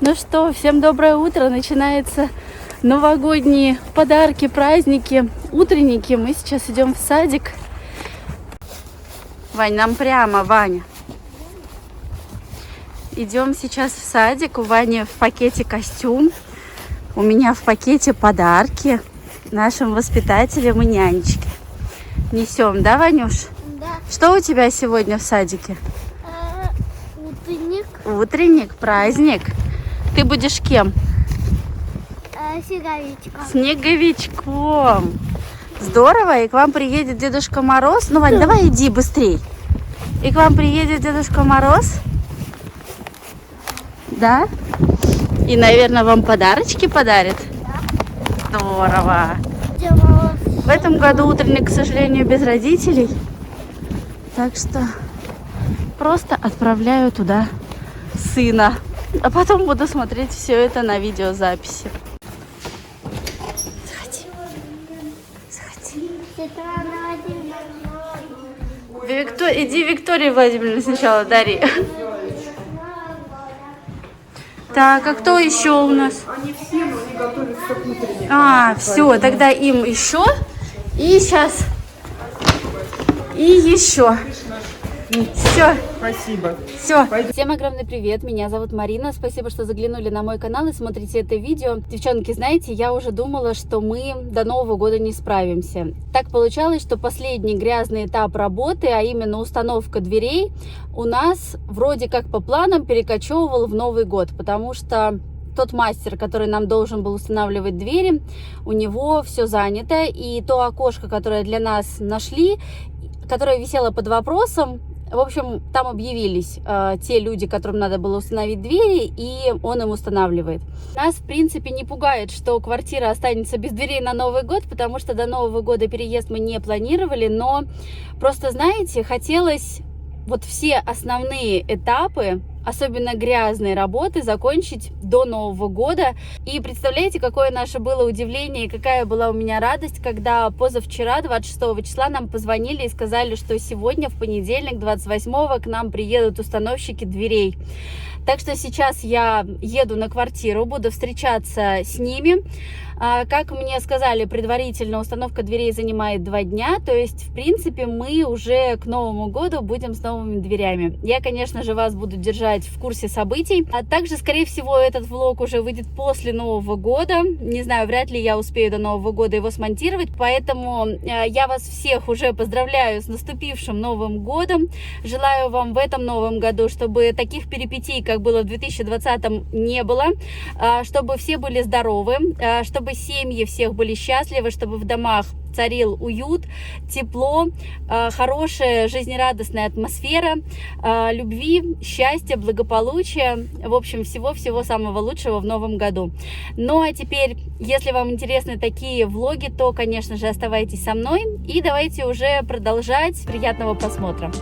Ну что, всем доброе утро. Начинается новогодние подарки, праздники, утренники. Мы сейчас идем в садик. Вань, нам прямо, Ваня. Идем сейчас в садик. У Вани в пакете костюм. У меня в пакете подарки нашим воспитателям и нянечке. Несем, да, Ванюш? Да. Что у тебя сегодня в садике? Утренник. Утренник, праздник. Ты будешь кем? Снеговичком. Снеговичком. Здорово. И к вам приедет Дедушка Мороз. Ну, Вань, давай иди быстрей. И к вам приедет Дедушка Мороз. Да? И, наверное, вам подарочки подарит? Да. Здорово. Делала. В этом году утренник, к сожалению, без родителей. Так что просто отправляю туда сына. А потом буду смотреть все это на видеозаписи. Заходи. Заходи. Иди Виктории Владимировне сначала дари. Так, а кто еще у нас? Они все, но они готовятся к утреннему. Все, тогда им еще. И сейчас. И еще. Все. Спасибо. Все. Всем огромный привет, меня зовут Марина. Спасибо, что заглянули на мой канал и смотрите это видео. Девчонки, знаете, я уже думала, что мы до Нового года не справимся. Так получалось, что последний грязный этап работы, а именно установка дверей, у нас вроде как по планам перекочевывал в Новый год, потому что тот мастер, который нам должен был устанавливать двери, у него все занято, и то окошко, которое для нас нашли, которое висело под вопросом, в общем, там объявились те люди, которым надо было установить двери, и он им устанавливает. Нас, в принципе, не пугает, что квартира останется без дверей на Новый год, потому что до Нового года переезд мы не планировали, но просто, знаете, хотелось вот все основные этапы, особенно грязные работы, закончить до Нового года. И представляете, какое наше было удивление и какая была у меня радость, когда позавчера, 26 числа, нам позвонили и сказали, что сегодня, в понедельник, 28-го, к нам приедут установщики дверей. Так что сейчас я еду на квартиру, буду встречаться с ними. Как мне сказали, предварительно установка дверей занимает 2 дня, то есть, в принципе, мы уже к Новому году будем с новыми дверями. Я, конечно же, вас буду держать в курсе событий, а также, скорее всего, этот влог уже выйдет после Нового года. Не знаю, вряд ли я успею до Нового года его смонтировать, поэтому я вас всех уже поздравляю с наступившим Новым годом. Желаю вам в этом Новом году, чтобы таких перипетий, как было в 2020, не было, чтобы все были здоровы, чтобы семьи всех были счастливы, чтобы в домах царил уют, тепло, хорошая жизнерадостная атмосфера, любви, счастья, благополучия, в общем, всего-всего самого лучшего в новом году. Ну а теперь, если вам интересны такие влоги, то, конечно же, оставайтесь со мной и давайте уже продолжать. Приятного просмотра!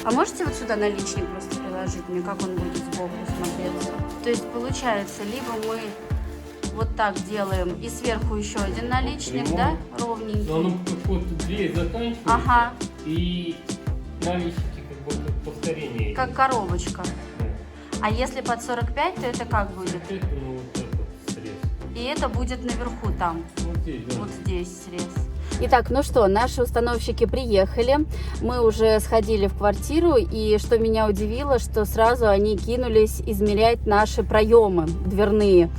А можете вот сюда наличник просто приложить мне, как он будет сбоку смотреться? То есть получается, либо мы вот так делаем и сверху еще один наличник, да, ровненький. Но оно вот дверь заканчивается, Ага. и наличники как будто повторение. Как коробочка. Да. А если под 45, то это как будет? Это, ну, вот этот срез. И это будет наверху там, Вот здесь, да. вот здесь срез. Итак, ну что, наши установщики приехали, мы уже сходили в квартиру, и что меня удивило, что сразу они кинулись измерять наши проемы дверные.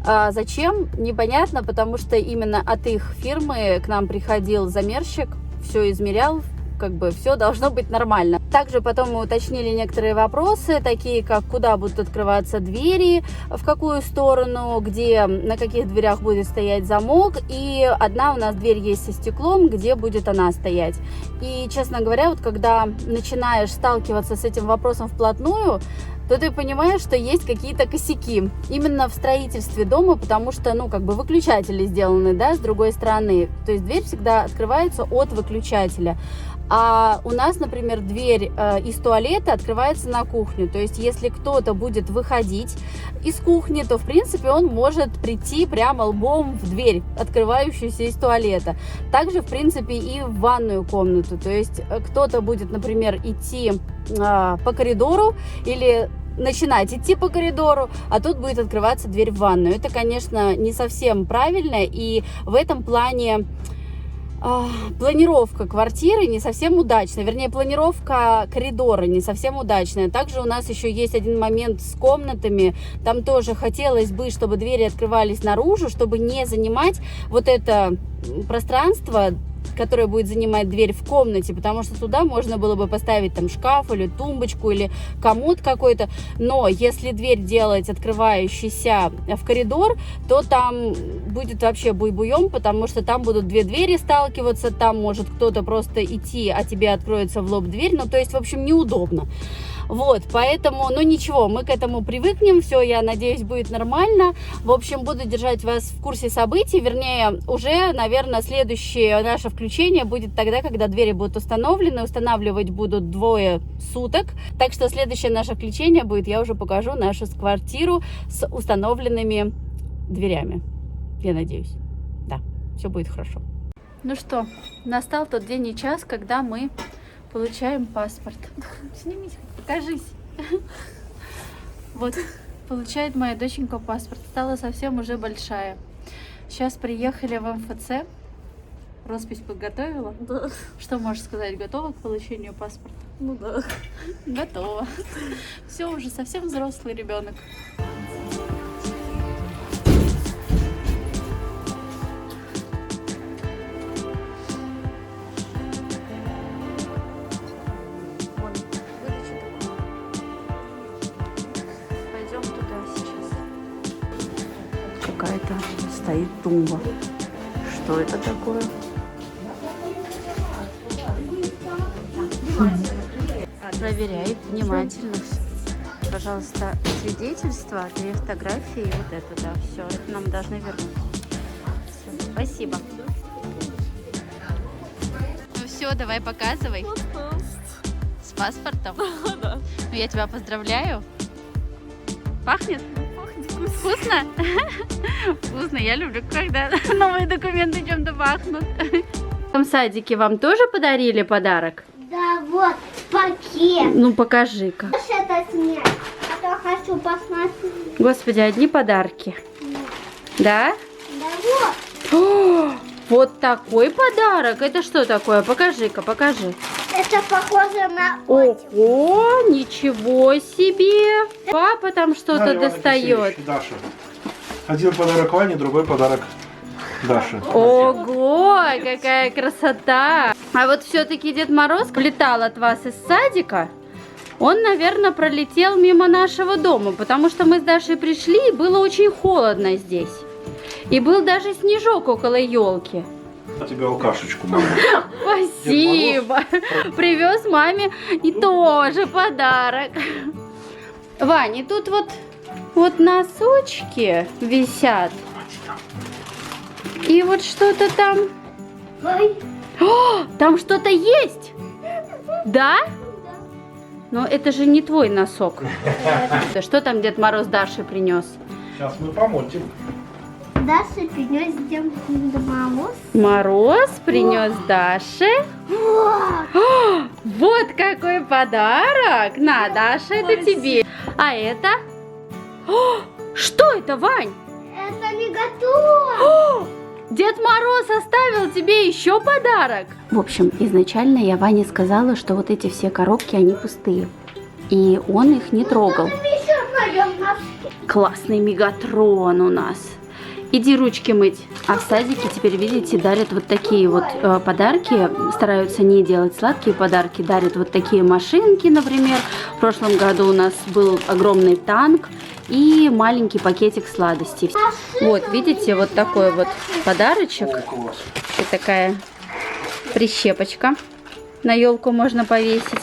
А зачем? Непонятно, потому что именно от их фирмы к нам приходил замерщик, все измерял, как бы все должно быть нормально. Также потом мы уточнили некоторые вопросы, такие как куда будут открываться двери, в какую сторону, где, на каких дверях будет стоять замок, и одна у нас дверь есть со стеклом, где будет она стоять. И, честно говоря, вот когда начинаешь сталкиваться с этим вопросом вплотную, то ты понимаешь, что есть какие-то косяки именно в строительстве дома, потому что, ну, как бы выключатели сделаны, да, с другой стороны. То есть дверь всегда открывается от выключателя. А у нас, например, дверь из туалета открывается на кухню. То есть, если кто-то будет выходить из кухни, то, в принципе, он может прийти прямо лбом в дверь, открывающуюся из туалета. Также, в принципе, и в ванную комнату. То есть, кто-то будет, например, идти по коридору или начинать идти по коридору, а тут будет открываться дверь в ванную. Это, конечно, не совсем правильно, и в этом плане планировка квартиры не совсем удачная, вернее, планировка коридора не совсем удачная. Также у нас еще есть один момент с комнатами, там тоже хотелось бы, чтобы двери открывались наружу, чтобы не занимать вот это пространство, которая будет занимать дверь в комнате, потому что туда можно было бы поставить там шкаф или тумбочку или комод какой-то, но если дверь делать открывающейся в коридор, то там будет вообще буй-буем, потому что там будут две двери сталкиваться, там может кто-то просто идти, а тебе откроется в лоб дверь, ну то есть, в общем, неудобно. Вот, поэтому, ну ничего, мы к этому привыкнем, все, я надеюсь, будет нормально. В общем, буду держать вас в курсе событий, вернее, уже, наверное, следующее наше включение будет тогда, когда двери будут установлены, устанавливать будут 2 суток. Так что следующее наше включение будет, я уже покажу нашу квартиру с установленными дверями. Я надеюсь, да, все будет хорошо. Ну что, настал тот день и час, когда мы получаем паспорт. Снимись, покажись. Вот, получает моя доченька паспорт. Стала совсем уже большая. Сейчас приехали в МФЦ. Роспись подготовила? Да. Что можешь сказать? Готова к получению паспорта? Ну да. Готова. Все, уже совсем взрослый ребенок. Какая-то стоит тумба. Что это такое? Проверяет внимательно. Пожалуйста, свидетельство, 2 фотографии и вот это, да, все. Это нам должны вернуть. Всё, спасибо. Ну все, давай показывай. С паспортом? Да. Ну я тебя поздравляю. Пахнет? Вкусно? Вкусно, я люблю, когда новые документы чем-то пахнут. В том садике вам тоже подарили подарок? Да, вот, пакет. Ну, покажи-ка. Можешь это снять? А то хочу посмотреть. Господи, одни подарки. Да? Да вот, О, вот такой подарок. Это что такое? Покажи-ка, покажи. это похоже на котик. Ого, ничего себе. Папа там что-то достает. Даша. Один подарок Ване, другой подарок Даше. Ого, какая красота! А вот все-таки Дед Мороз летал от вас из садика. Он, наверное, пролетел мимо нашего дома, потому что мы с Дашей пришли, и было очень холодно здесь. И был даже снежок около елки. Тебе алкашечку, мама. Спасибо. Привез маме и тоже подарок. Ваня, тут вот носочки висят. И вот что-то там. Ой, О, там что-то есть. Да? Но это же не твой носок. Что там Дед Мороз Даше принес? Сейчас мы помотим. Даша принес Дед Мороз. Мороз принес Даше. О, вот какой подарок. На, Даша, это тебе. А это? О, что это, Вань? Это Мегатрон. О, Дед Мороз оставил тебе еще подарок. В общем, изначально я Ване сказала, что вот эти все коробки, они пустые. И он их не трогал. Там еще в моем носке. Классный Мегатрон у нас. Иди ручки мыть. А в садике теперь, видите, дарят вот такие вот подарки. Стараются не делать сладкие подарки. Дарят вот такие машинки, например. В прошлом году у нас был огромный танк и маленький пакетик сладостей. Вот, видите, вот такой вот подарочек. И такая прищепочка. На елку можно повесить.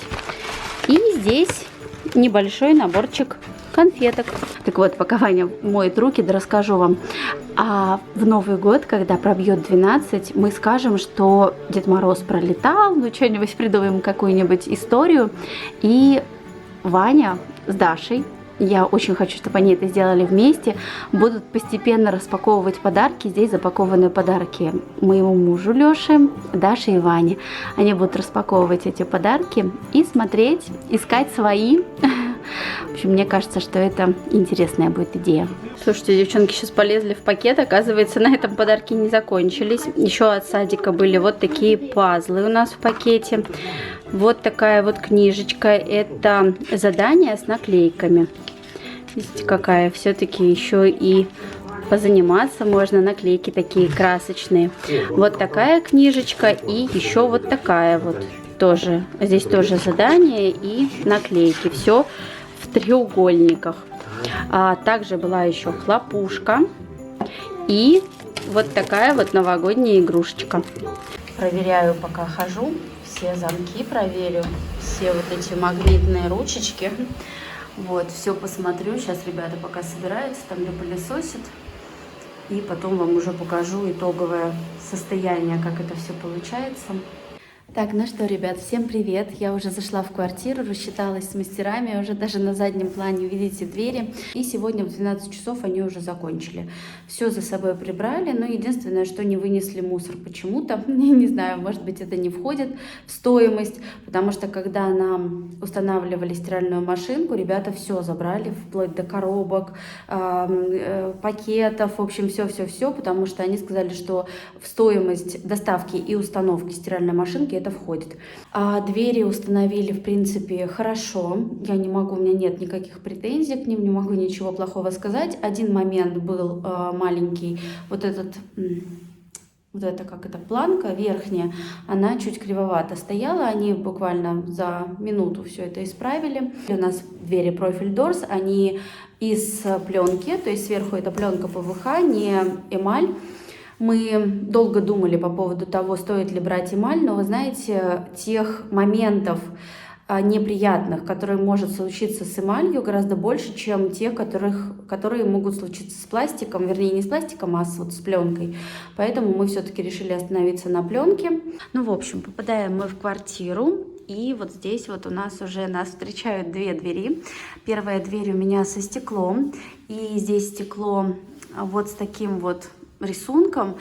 И здесь небольшой наборчик конфеток. Так вот, пока Ваня моет руки, да расскажу вам. А в Новый год, когда пробьет 12, мы скажем, что Дед Мороз пролетал, ну что-нибудь придумаем, какую-нибудь историю. И Ваня с Дашей, я очень хочу, чтобы они это сделали вместе, будут постепенно распаковывать подарки. Здесь запакованы подарки моему мужу Лёше, Даше и Ване. Они будут распаковывать эти подарки и смотреть, искать свои. В общем, мне кажется, что это интересная будет идея. Слушайте, девчонки сейчас полезли в пакет. Оказывается, на этом подарки не закончились. Еще от садика были вот такие пазлы у нас в пакете. Вот такая вот книжечка. Это задание с наклейками. Видите, какая все-таки еще и позаниматься можно. Наклейки такие красочные. Вот такая книжечка и еще вот такая вот тоже. Здесь тоже задание и наклейки. Все в треугольниках. Также была еще хлопушка и вот такая вот новогодняя игрушечка. Проверяю, пока хожу. Все замки проверю, все вот эти магнитные ручечки. Вот, все посмотрю. Сейчас ребята пока собираются, там пылесосят. И потом вам уже покажу итоговое состояние, как это все получается. Так, ну что, ребят, всем привет! Я уже зашла в квартиру, рассчиталась с мастерами, уже даже на заднем плане видите двери. И сегодня в 12 часов они уже закончили. Все за собой прибрали, но единственное, что не вынесли мусор почему-то. Не знаю, может быть, это не входит в стоимость, потому что когда нам устанавливали стиральную машинку, ребята все забрали, вплоть до коробок, пакетов, в общем, все, потому что они сказали, что в стоимость доставки и установки стиральной машинки это входит. А двери установили, в принципе, хорошо. Я не могу, у меня нет никаких претензий к ним, не могу ничего плохого сказать. Один момент был маленький, вот эта планка верхняя, она чуть кривовато стояла. Они буквально за минуту все это исправили. У нас двери профиль Doors, они из пленки, то есть сверху это пленка ПВХ, не эмаль. Мы долго думали по поводу того, стоит ли брать эмаль, но вы знаете, тех моментов неприятных, которые может случиться с эмалью, гораздо больше, чем те, которые могут случиться с пластиком, вернее не с пластиком, а с пленкой. Поэтому мы все-таки решили остановиться на пленке. Ну, в общем, попадаем мы в квартиру. И вот здесь вот у нас уже нас встречают две двери. Первая дверь у меня со стеклом. И здесь стекло вот с таким вот рисунком.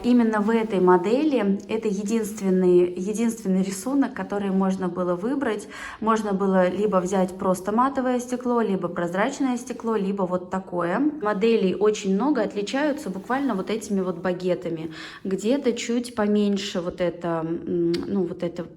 Именно в этой модели это единственный рисунок, который можно было выбрать. Можно было либо взять просто матовое стекло, либо прозрачное стекло, либо вот такое. Моделей очень много, отличаются буквально вот этими вот багетами. Где-то чуть поменьше вот эта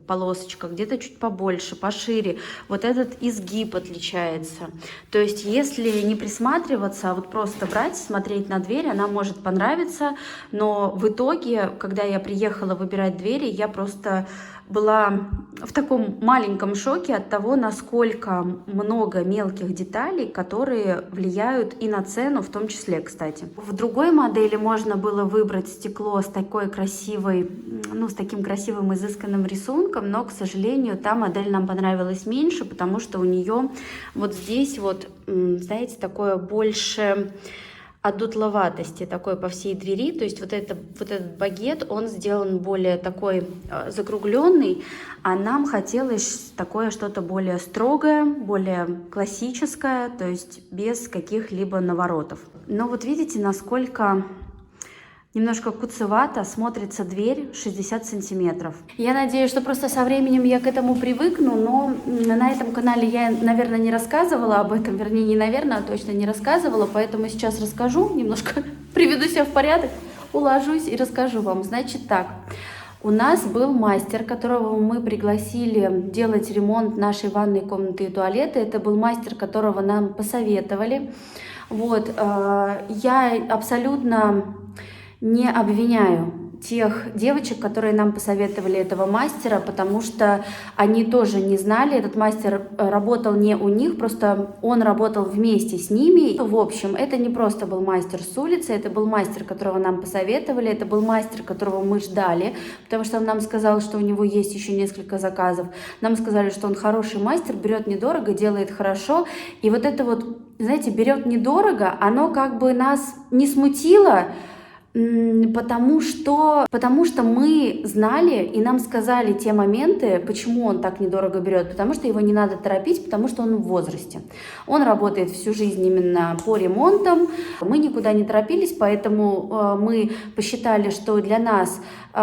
полосочка, где-то чуть побольше, пошире. Вот этот изгиб отличается. То есть если не присматриваться, а вот просто брать, смотреть на дверь, она может понравиться, но в итоге, когда я приехала выбирать двери, я просто была в таком маленьком шоке от того, насколько много мелких деталей, которые влияют и на цену, в том числе, кстати. В другой модели можно было выбрать стекло с такой красивой, с таким красивым изысканным рисунком, но, к сожалению, та модель нам понравилась меньше, потому что у нее вот здесь вот, знаете, такое больше одутловатости такой по всей двери, то есть вот этот багет, он сделан более такой закругленный, а нам хотелось такое что-то более строгое, более классическое, то есть без каких-либо наворотов. Но вот видите, насколько немножко куцевато смотрится дверь 60 сантиметров. Я надеюсь, что просто со временем я к этому привыкну, но на этом канале я, наверное, не рассказывала об этом, вернее, не наверное, а точно не рассказывала, поэтому сейчас расскажу, немножко приведу себя в порядок, уложусь и расскажу вам. Значит так, у нас был мастер, которого мы пригласили делать ремонт нашей ванной комнаты и туалета. Это был мастер, которого нам посоветовали. Вот, я абсолютно не обвиняю тех девочек, которые нам посоветовали этого мастера, потому что они тоже не знали, этот мастер работал не у них, просто он работал вместе с ними. В общем, это не просто был мастер с улицы, это был мастер, которого нам посоветовали, это был мастер, которого мы ждали, потому что он нам сказал, что у него есть еще несколько заказов. Нам сказали, что он хороший мастер, берет недорого, делает хорошо. И вот это вот знаете, берет недорого, оно как бы нас не смутило, потому что мы знали и нам сказали те моменты, почему он так недорого берет, потому что его не надо торопить, потому что он в возрасте. Он работает всю жизнь именно по ремонтам, мы никуда не торопились, поэтому мы посчитали, что для нас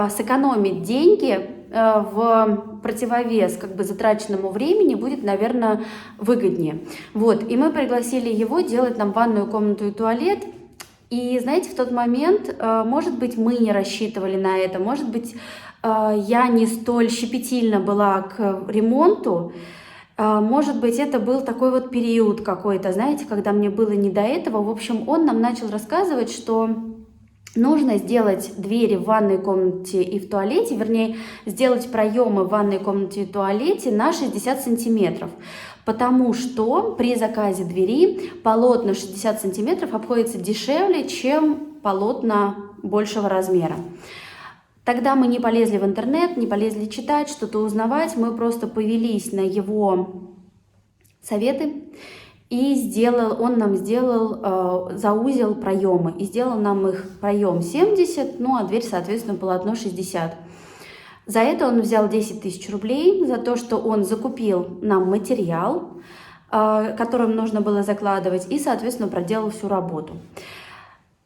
сэкономить деньги в противовес как бы затраченному времени будет, наверное, выгоднее. Вот, и мы пригласили его делать нам ванную комнату и туалет. И знаете, в тот момент, может быть, мы не рассчитывали на это, может быть, я не столь щепетильна была к ремонту, может быть, это был такой вот период какой-то, знаете, когда мне было не до этого. В общем, он нам начал рассказывать, что нужно сделать двери в ванной комнате и в туалете, вернее, сделать проемы в ванной комнате и туалете на 60 сантиметров. Потому что при заказе двери полотна 60 сантиметров обходится дешевле, чем полотна большего размера. Тогда мы не полезли в интернет, не полезли читать, что-то узнавать, мы просто повелись на его советы. И он нам сделал, заузил проемы, и сделал нам их проем 70, ну а дверь, соответственно, полотно 60. За это он взял 10 тысяч рублей, за то, что он закупил нам материал, которым нужно было закладывать, и, соответственно, проделал всю работу.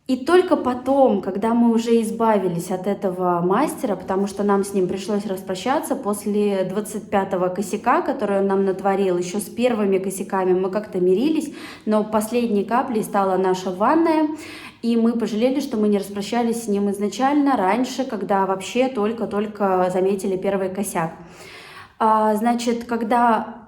И только потом, когда мы уже избавились от этого мастера, потому что нам с ним пришлось распрощаться после 25-го косяка, который он нам натворил, еще с первыми косяками мы как-то мирились, но последней каплей стала наша ванная, и мы пожалели, что мы не распрощались с ним изначально, раньше, когда вообще только-только заметили первый косяк. Значит, когда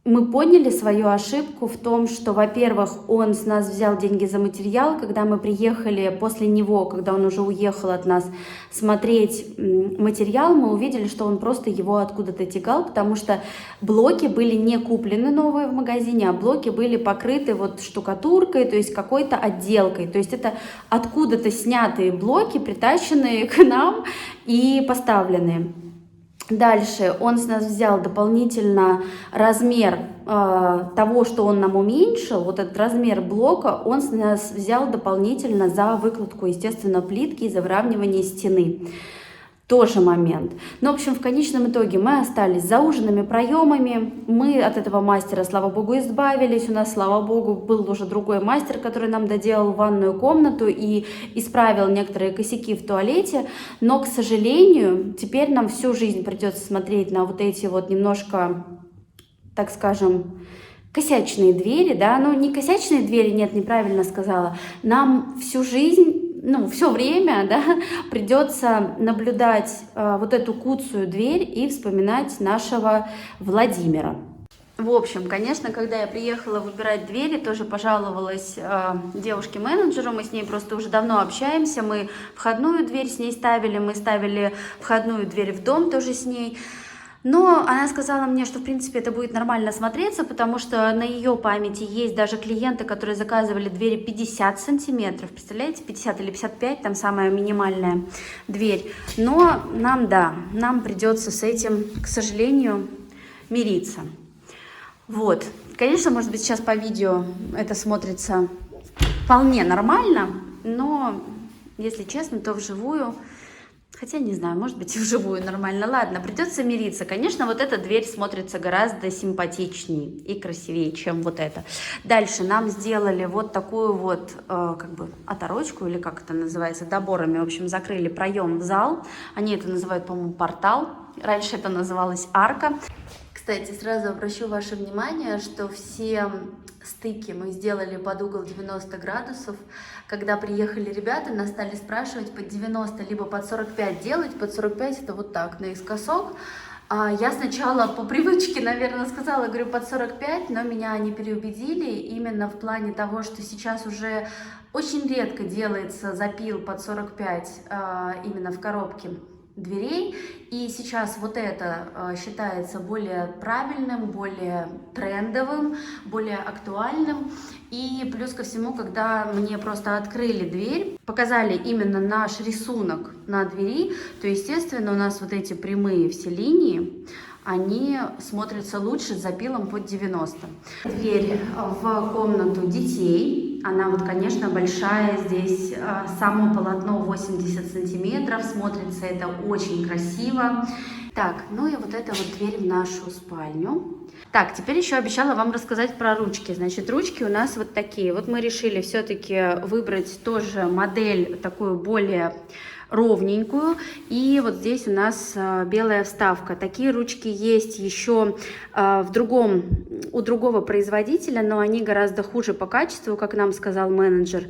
мы поняли свою ошибку в том, что, во-первых, он с нас взял деньги за материал, когда мы приехали после него, когда он уже уехал от нас смотреть материал, мы увидели, что он просто его откуда-то тягал, потому что блоки были не куплены новые в магазине, а блоки были покрыты вот штукатуркой, то есть какой-то отделкой, то есть это откуда-то снятые блоки, притащенные к нам и поставленные. Дальше он с нас взял дополнительно размер того, что он нам уменьшил, вот этот размер блока он с нас взял дополнительно за выкладку, естественно, плитки и за выравнивание стены. Тоже момент. Но, в общем, в конечном итоге мы остались с зауженными проемами. Мы от этого мастера, слава богу, избавились. У нас, слава богу, был уже другой мастер, который нам доделал ванную комнату и исправил некоторые косяки в туалете. Но, к сожалению, теперь нам всю жизнь придется смотреть на вот эти вот немножко, так скажем, косячные двери, да, ну не косячные двери, нет, неправильно сказала. Нам всю жизнь, все время, да, придется наблюдать вот эту куцую дверь и вспоминать нашего Владимира. В общем, конечно, когда я приехала выбирать двери, тоже пожаловалась девушке-менеджеру, мы с ней просто уже давно общаемся, мы входную дверь с ней ставили, мы ставили входную дверь в дом тоже с ней. Но она сказала мне, что, в принципе, это будет нормально смотреться, потому что на ее памяти есть даже клиенты, которые заказывали двери 50 сантиметров. Представляете, 50 или 55, там самая минимальная дверь. Но нам придется с этим, к сожалению, мириться. Вот. Конечно, может быть, сейчас по видео это смотрится вполне нормально, но, если честно, то вживую... Хотя, не знаю, может быть, и вживую нормально. Ладно, придется мириться. Конечно, вот эта дверь смотрится гораздо симпатичнее и красивее, чем вот эта. Дальше нам сделали вот такую вот, как бы, оторочку, или как это называется, доборами. В общем, закрыли проем в зал. Они это называют, по-моему, портал. Раньше это называлось арка. Кстати, сразу обращу ваше внимание, что все стыки мы сделали под угол 90 градусов. Когда приехали ребята, нас стали спрашивать под 90 либо под 45 делать. Под 45 это вот так, наискосок. Я сначала по привычке, наверное, сказала, говорю, под 45, но меня они переубедили именно в плане того, что сейчас уже очень редко делается запил под 45 именно в коробке дверей, и сейчас вот это считается более правильным, более трендовым, более актуальным. И плюс ко всему, когда мне просто открыли дверь, показали именно наш рисунок на двери, то, естественно, у нас вот эти прямые все линии, они смотрятся лучше с запилом под 90. Дверь в комнату детей. Она вот, конечно, большая. Здесь само полотно 80 сантиметров. Смотрится это очень красиво. Так, ну и вот эта вот дверь в нашу спальню. Так, теперь еще обещала вам рассказать про ручки. Значит, ручки у нас вот такие. Вот мы решили все-таки выбрать тоже модель такую более ровненькую. И вот здесь у нас белая вставка. Такие ручки есть еще у другого производителя, но они гораздо хуже по качеству, как нам сказал менеджер.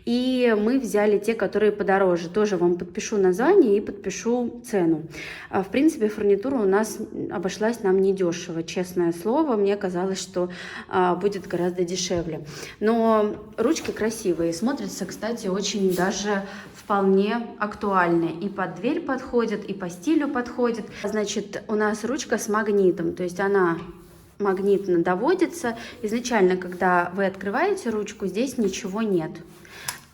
И мы взяли те, которые подороже. Тоже вам подпишу название и подпишу цену. В принципе, фурнитура у нас обошлась нам недешево, честное слово. Мне казалось, что будет гораздо дешевле. Но ручки красивые. Смотрятся, кстати, очень даже вполне актуальные. И под дверь подходит, и по стилю подходит. Значит, у нас ручка с магнитом, то есть она магнитно доводится. Изначально, когда вы открываете ручку, здесь ничего нет.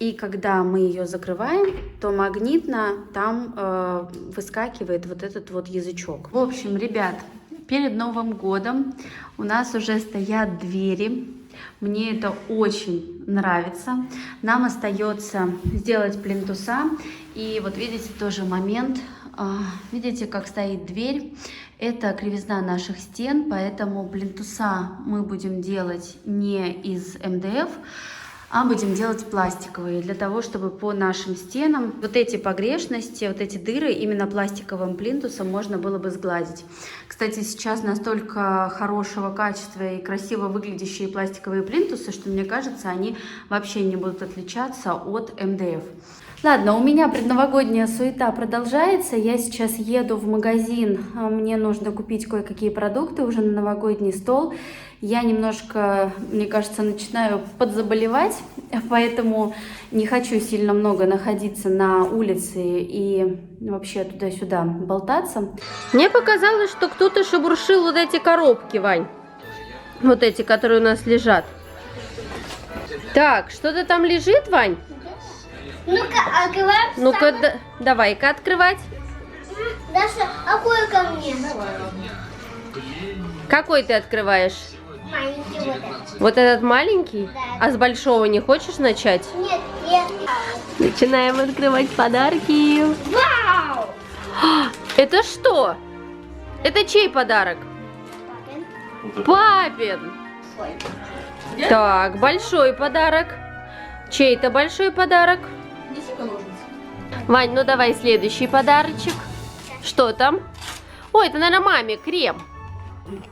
И когда мы ее закрываем, то магнитно там выскакивает вот этот вот язычок. В общем, ребят, перед Новым годом у нас уже стоят двери. Мне это очень нравится. Нам остается сделать плинтуса. И вот видите тоже момент. Видите, как стоит дверь. Это кривизна наших стен, поэтому плинтуса мы будем делать не из МДФ, а будем делать пластиковые, для того, чтобы по нашим стенам вот эти погрешности, вот эти дыры именно пластиковым плинтусом можно было бы сгладить. Кстати, сейчас настолько хорошего качества и красиво выглядящие пластиковые плинтусы, что, мне кажется, они вообще не будут отличаться от МДФ. Ладно, у меня предновогодняя суета продолжается. Я сейчас еду в магазин. Мне нужно купить кое-какие продукты уже на новогодний стол. Я немножко, мне кажется, начинаю подзаболевать, поэтому не хочу сильно много находиться на улице и вообще туда-сюда болтаться. Мне показалось, что кто-то шебуршил вот эти коробки, Вань. Вот эти, которые у нас лежат. Так, что-то там лежит, Вань? Ну-ка, открываем. Ну-ка, давай-ка открывать. Даша, какой ко мне? Какой ты открываешь? Маленький вот этот. Вот этот маленький? Да. А с большого не хочешь начать? Нет, нет. Начинаем открывать подарки. Вау! Это что? Это чей подарок? Папин. Так, большой подарок. Чей-то большой подарок? Вань, ну давай следующий подарочек. Что там? Ой, это, наверное, маме крем.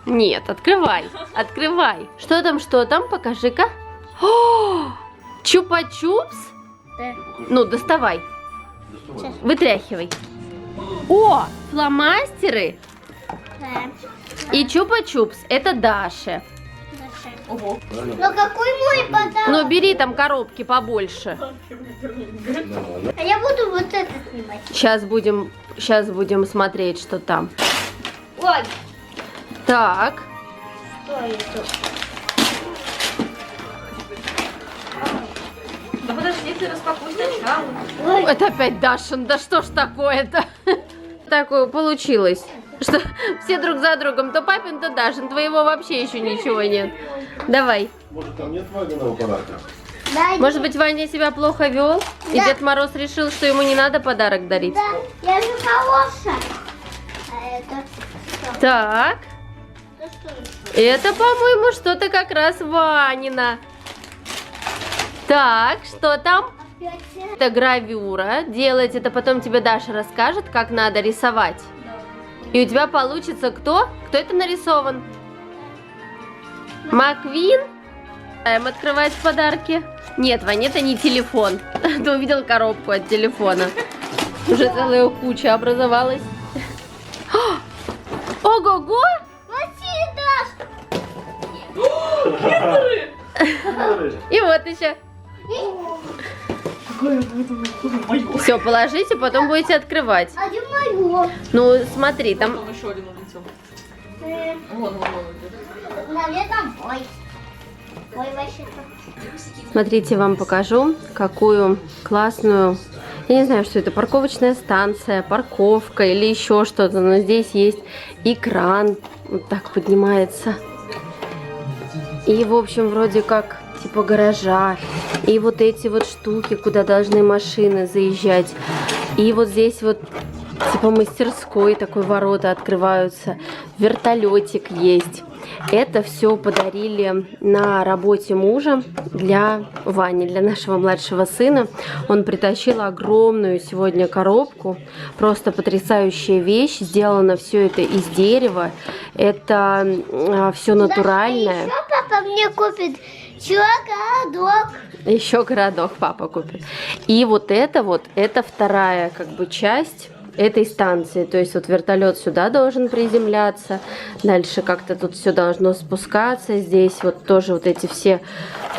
Нет, открывай, открывай. Что там, что там? Покажи-ка. Чупа-чупс? Да. Ну, доставай. Вытряхивай. О, фломастеры Да. и чупа-чупс. Это Даша. Ого. Но какой мой подарок? Ну, бери там коробки побольше. А я буду вот это снимать. Сейчас будем смотреть, что там. Ой, Так. что это? Да подожди, ты распакуй сначала. Ой, Это опять Дашин. Да что ж такое-то? Такое получилось, что все друг за другом. То папин, то Дашин. Твоего вообще еще ничего нет. Давай. Может, там нет Ваниного подарка? да, Может быть, Ваня себя плохо вел? И Да. Дед Мороз решил, что ему не надо подарок дарить? да, я же хорошая. А это что? Так. Это что еще? Это, по-моему, что-то как раз Ванина. Так, что там? Опять Это гравюра. Делать это потом тебе Даша расскажет, как надо рисовать. И у тебя получится кто? Кто это нарисован? Маквин? Будем открывать подарки. Нет, Вань, это не телефон. Ты увидел коробку от телефона. Уже целая куча образовалась. Ого-го! И вот еще. Все, положите, потом будете открывать. А где мое? Ну, смотри, там... Там еще один улетел. Э, Вон. Наверное, мой. Мой вообще-то. Смотрите, вам покажу, какую классную... Я не знаю, что это, парковочная станция, парковка или еще что-то, но здесь есть и кран, вот так поднимается. И, в общем, вроде как типа гаража. И вот эти вот штуки, куда должны машины заезжать. И вот здесь вот типа мастерской, такой ворота открываются. Вертолетик есть. Это все подарили на работе мужа для Вани, для нашего младшего сына. Он притащил огромную сегодня коробку. Просто потрясающая вещь. Сделано все это из дерева. Это все натуральное. Еще папа мне купит городок. Еще городок папа купит. И вот, это вторая как бы часть этой станции. То есть вот вертолет сюда должен приземляться. Дальше как-то тут все должно спускаться. Здесь вот тоже вот эти все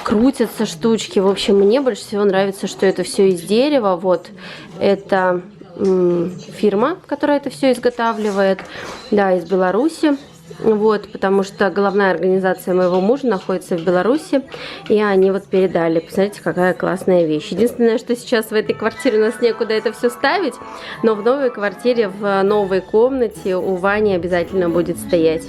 крутятся штучки. В общем, мне больше всего нравится, что это все из дерева. Вот это фирма, которая это все изготавливает. Да, из Беларуси. Вот, потому что головная организация моего мужа находится в Беларуси, и они вот передали. Посмотрите, какая классная вещь. Единственное, что сейчас в этой квартире у нас некуда это все ставить, но в новой квартире, в новой комнате у Вани обязательно будет стоять.